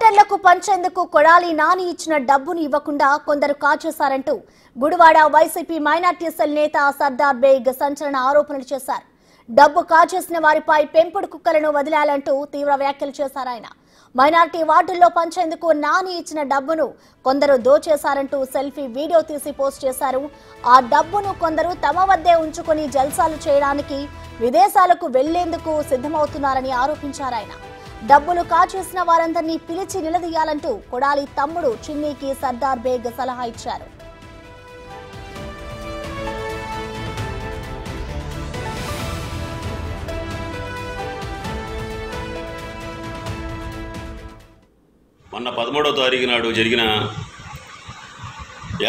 ఓటర్లకు పంచేందుకు కొడాలి నాని ఇచ్చిన డబ్బును ఇవ్వకుండా కొందరు కాచేశారంటూ గుడివాడ వైసీపీ మైనార్టీ సెల్ నేత సర్దార్ బేగ్ సంచలన ఆరోపణలు చేశారు. డబ్బు కాచేసిన వారిపై పెంపుడు కుక్కలను వదిలాలంటూ తీవ్ర వ్యాఖ్యలు చేశారు. ఆయన మైనార్టీ వార్డుల్లో పంచేందుకు నాని ఇచ్చిన డబ్బును కొందరు దోచేశారంటూ సెల్ఫీ వీడియో తీసి పోస్ట్ చేశారు. ఆ డబ్బును కొందరు తమ వద్దే ఉంచుకొని జల్సాలు చేయడానికి విదేశాలకు వెళ్లేందుకు సిద్ధమవుతున్నారని ఆరోపించారు. ఆయన డబ్బులు కాచేసిన వారందరినీ పిలిచి నిలదీయాలంటూ కొడాలి తమ్ముడు చిన్నీకి సర్దార్ బేగ్ సలహా ఇచ్చారు. మొన్న 13వ తారీఖు నాడు జరిగిన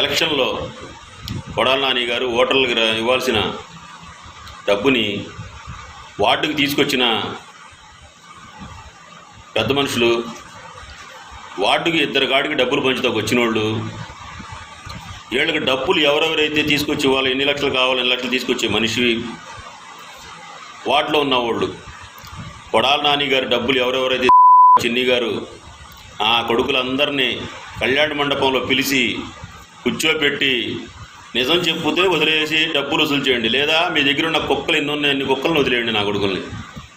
ఎలక్షన్లో కొడాలి నాని గారు ఓటర్లకు ఇవ్వాల్సిన డబ్బుని వార్డుకి తీసుకొచ్చిన పెద్ద మనుషులు, వార్డుకి ఇద్దరు కాడికి డబ్బులు పంచుతాకు వచ్చిన వాళ్ళు, వీళ్ళకి డబ్బులు ఎవరెవరైతే తీసుకొచ్చి వాళ్ళు ఎన్ని లక్షలు కావాలి ఎన్ని లక్షలు తీసుకొచ్చే మనిషి వార్డులో ఉన్నవాళ్ళు, కొడాలి నాని గారు డబ్బులు ఎవరెవరైతే చిన్ని గారు ఆ కొడుకులందరినీ కళ్యాణ మండపంలో పిలిచి కూర్చోబెట్టి నిజం చెప్పుతే వదిలేసి డబ్బులు వసూలు చేయండి, లేదా మీ దగ్గర ఉన్న కుక్కలు ఎన్ని ఉన్నాయి అన్ని కుక్కలను వదిలేయండి నా కొడుకుల్ని.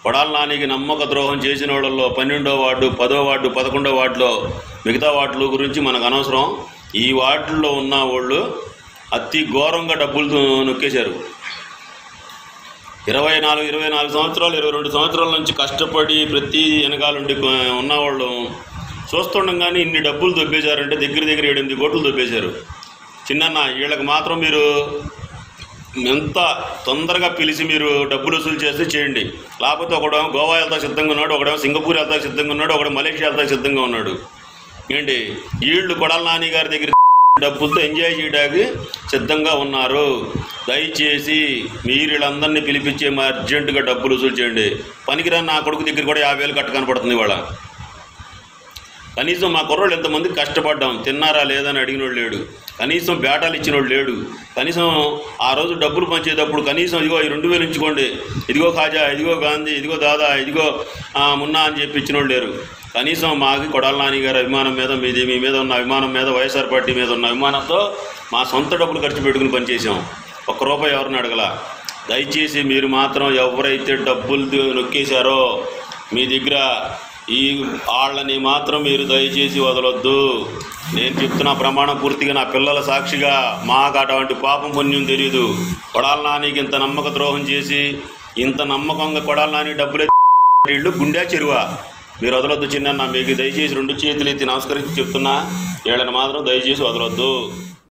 కొడాలి నానికి నమ్మక ద్రోహం చేసిన వాళ్ళల్లో 12వ వార్డు, 10వ వార్డు, 11వ వార్డులో మిగతా వార్డుల గురించి మనకు అనవసరం. ఈ వార్డుల్లో ఉన్న వాళ్ళు అతి ఘోరంగా డబ్బులు నొక్కేశారు. 24 సంవత్సరాలు 22 సంవత్సరాల నుంచి కష్టపడి ప్రతి వెనకాలండి ఉన్నవాళ్ళు చూస్తుండగానే ఇన్ని డబ్బులు దొబ్బేశారంటే దగ్గర 8 కోట్లు దొబ్బేశారు. చిన్న వీళ్ళకి మాత్రం మీరు ఎంత తొందరగా పిలిచి మీరు డబ్బులు వసూలు చేస్తే చేయండి, లేకపోతే ఒకడేమో గోవా వెళ్తా సిద్ధంగా ఉన్నాడు, ఒకడేమో సింగపూర్ వెళ్తా సిద్ధంగా ఉన్నాడు, ఒకడు మలేషియా వెళ్తా సిద్ధంగా ఉన్నాడు. ఏంటి వీళ్ళు కొడాలి నాని గారి దగ్గర డబ్బులతో ఎంజాయ్ చేయడానికి సిద్ధంగా ఉన్నారు. దయచేసి మీరు వీళ్ళందరినీ పిలిపించే అర్జెంటుగా డబ్బులు వసూలు చేయండి. పనికిరాని నా కొడుకు దగ్గర కూడా 50,000 కట్ట కనపడుతుంది ఇవాళ. కనీసం మా కుర్రోళ్ళు ఎంతమంది కష్టపడ్డాం, తిన్నారా లేదని అడిగినోడు లేడు, కనీసం బేటాలు ఇచ్చినోడు లేడు, కనీసం ఆ రోజు డబ్బులు పంచేటప్పుడు కనీసం ఇదిగో 2,000 ఇచ్చుకోండి, ఇదిగో ఖాజా, ఇదిగో గాంధీ, ఇదిగో దాదా, ఇదిగో మున్నా అని చెప్పి ఇచ్చినోడు లేరు. కనీసం మాకు కొడాలి నాని గారి అభిమానం మీద మీ మీద ఉన్న అభిమానం మీద వైఎస్ఆర్ పార్టీ మీద ఉన్న అభిమానంతో మా సొంత డబ్బులు ఖర్చు పెట్టుకుని పనిచేసాం. ₹1 ఎవరిని అడగల. దయచేసి మీరు మాత్రం ఎవరైతే డబ్బులు నొక్కేశారో మీ దగ్గర ఈ వాళ్ళని మాత్రం మీరు దయచేసి వదలొద్దు. నేను చెప్తున్న ప్రమాణం పూర్తిగా నా పిల్లల సాక్షిగా, మాకు అటువంటి పాపం పుణ్యం తెలియదు. కొడాలి నానికి ఇంత నమ్మక ద్రోహం చేసి ఇంత నమ్మకంగా కొడాలి నాని డబ్బులే ఇళ్ళు గుండె చెరువా మీరు వదలొద్దు. చిన్న మీకు దయచేసి 2 చేతులు ఎత్తి నమస్కరించి చెప్తున్నా, వీళ్ళని మాత్రం దయచేసి వదలొద్దు.